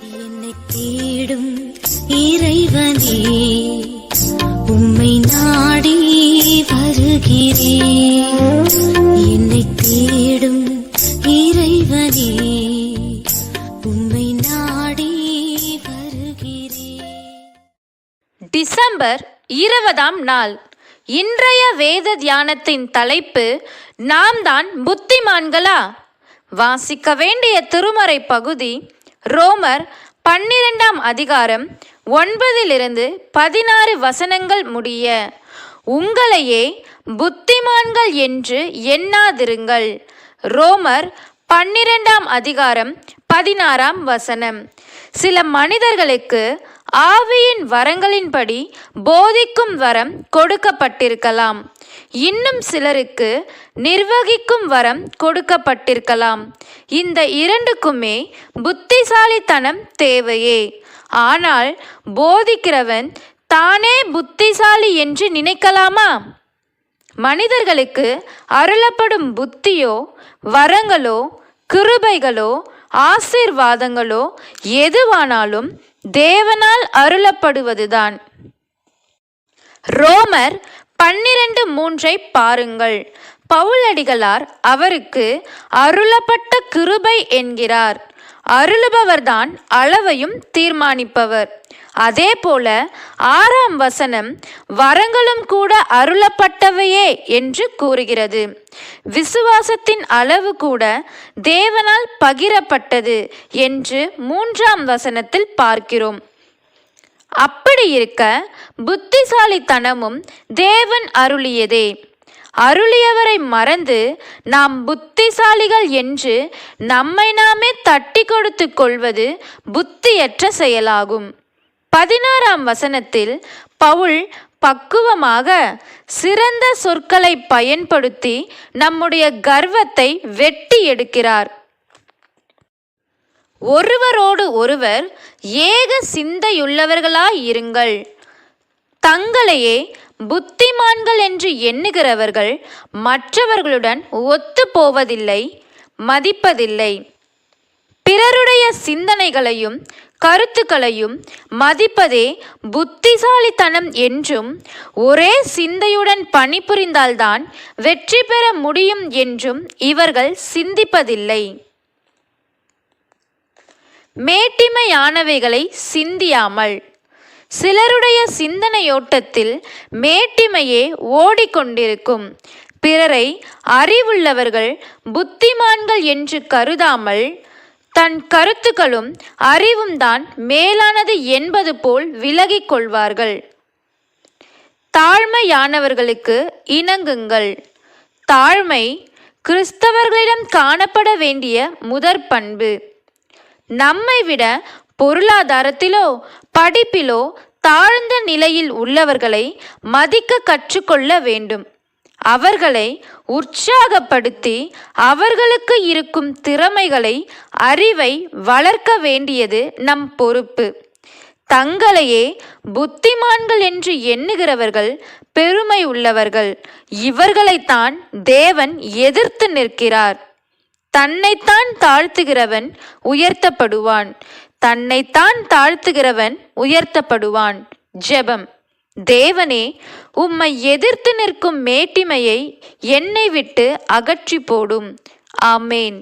என்னை தேடும் இறைவனே, உம்மை நாடி வருகிறேன். என்னை தேடும் இறைவனே, உம்மை நாடி வருகிறேன். டிசம்பர் 20ஆம் நாள். இன்றைய வேத தியானத்தின் தலைப்பு, நாம் தான் புத்திமான்களா? வாசிக்க வேண்டிய திருமறை பகுதி ரோமர் 12ஆம் அதிகாரம் 9-16 வசனங்கள் முடிய. உங்களையே புத்திமான்கள் என்று எண்ணாதிருங்கள். ரோமர் 12ஆம் அதிகாரம் 16ஆம் வசனம். சில மனிதர்களுக்கு ஆவியின் வரங்களின்படி போதிக்கும் வரம் கொடுக்கப்பட்டிருக்கலாம். இன்னும் சிலருக்கு நிர்வகிக்கும் வரம் கொடுக்கப்பட்டிருக்கலாம். இந்த இரண்டுக்குமே புத்திசாலித்தனம் தேவையே. ஆனால் போதிக்கிறவன் தானே புத்திசாலி என்று நினைக்கலாமா? மனிதர்களுக்கு அருளப்படும் புத்தியோ வரங்களோ கிருபைகளோ ஆசீர்வாதங்களோ எதுவானாலும் தேவனால் அருளப்படுவதுதான். ரோமர் 12:3 பாருங்கள். பவுலடிகளார் அவருக்கு அருளப்பட்ட கிருபை என்கிறார். அருளுபவர்தான் அளவையும் தீர்மானிப்பவர். அதே போல 6ஆம் வசனம் வரங்களும் கூட அருளப்பட்டவையே என்று கூறுகிறது. விசுவாசத்தின் அளவு கூட தேவனால் பகிரப்பட்டது என்று 3ஆம் வசனத்தில் பார்க்கிறோம். அப்படி இருக்க புத்திசாலித்தனமும் தேவன் அருளியதே. அருளியவரை மறந்து நாம் புத்திசாலிகள் என்று நம்மை நாமே தட்டி கொடுத்து கொள்வது புத்தியற்ற செயலாகும். 16ஆம் வசனத்தில் பவுல் பக்குவமாக சிறந்த சொற்களை பயன்படுத்தி நம்முடைய கர்வத்தை வெட்டி எடுக்கிறார். ஒருவரோடு ஒருவர் ஏக சிந்தையுள்ளவர்களாயிருங்கள். தங்களையே புத்திமான்கள் என்று எண்ணுகிறவர்கள் மற்றவர்களுடன் ஒத்து போவதில்லை, மதிப்பதில்லை. பிறருடைய சிந்தனைகளையும் கருத்துக்களையும் மதிப்பதே புத்திசாலித்தனம் என்றும், ஒரே சிந்தையுடன் பணிபுரிந்தால்தான் வெற்றி பெற முடியும் என்றும் இவர்கள் சிந்திப்பதில்லை. மேட்டிமையானவைகளை சிந்தியாமல். சிலருடைய சிந்தனையோட்டத்தில் மேட்டிமையே ஓடிக்கொண்டிருக்கும். பிறரை அறிவுள்ளவர்கள் புத்திமான்கள் என்று கருதாமல் தன் கருத்துக்களும் அறிவும் தான் மேலானது என்பது போல் விலகிக் கொள்வார்கள். தாழ்மையானவர்களுக்கு இணங்குங்கள். தாழ்மை கிறிஸ்தவர்களிடம் காணப்பட வேண்டிய முதற் பண்பு. நம்மை விட பொருளாதாரத்திலோ படிப்பிலோ தாழ்ந்த நிலையில் உள்ளவர்களை மதிக்க கற்றுக்கொள்ள வேண்டும். அவர்களை உற்சாகப்படுத்தி அவர்களுக்கு இருக்கும் திறமைகளை அறிவை வளர்க்க வேண்டியது நம் பொறுப்பு. தங்களையே புத்திமான்கள் என்று எண்ணுகிறவர்கள் பெருமை உள்ளவர்கள். இவர்களைத்தான் தேவன் எதிர்த்து நிற்கிறார். தன்னைத்தான் தாழ்த்துகிறவன் உயர்த்தப்படுவான். தன்னைத்தான் தாழ்த்துகிறவன் உயர்த்தப்படுவான். ஜெபம். தேவனே, உம்மை எதிர்த்து நிற்கும் மேட்டிமையை என்னை விட்டு அகற்றி போடும். ஆமேன்.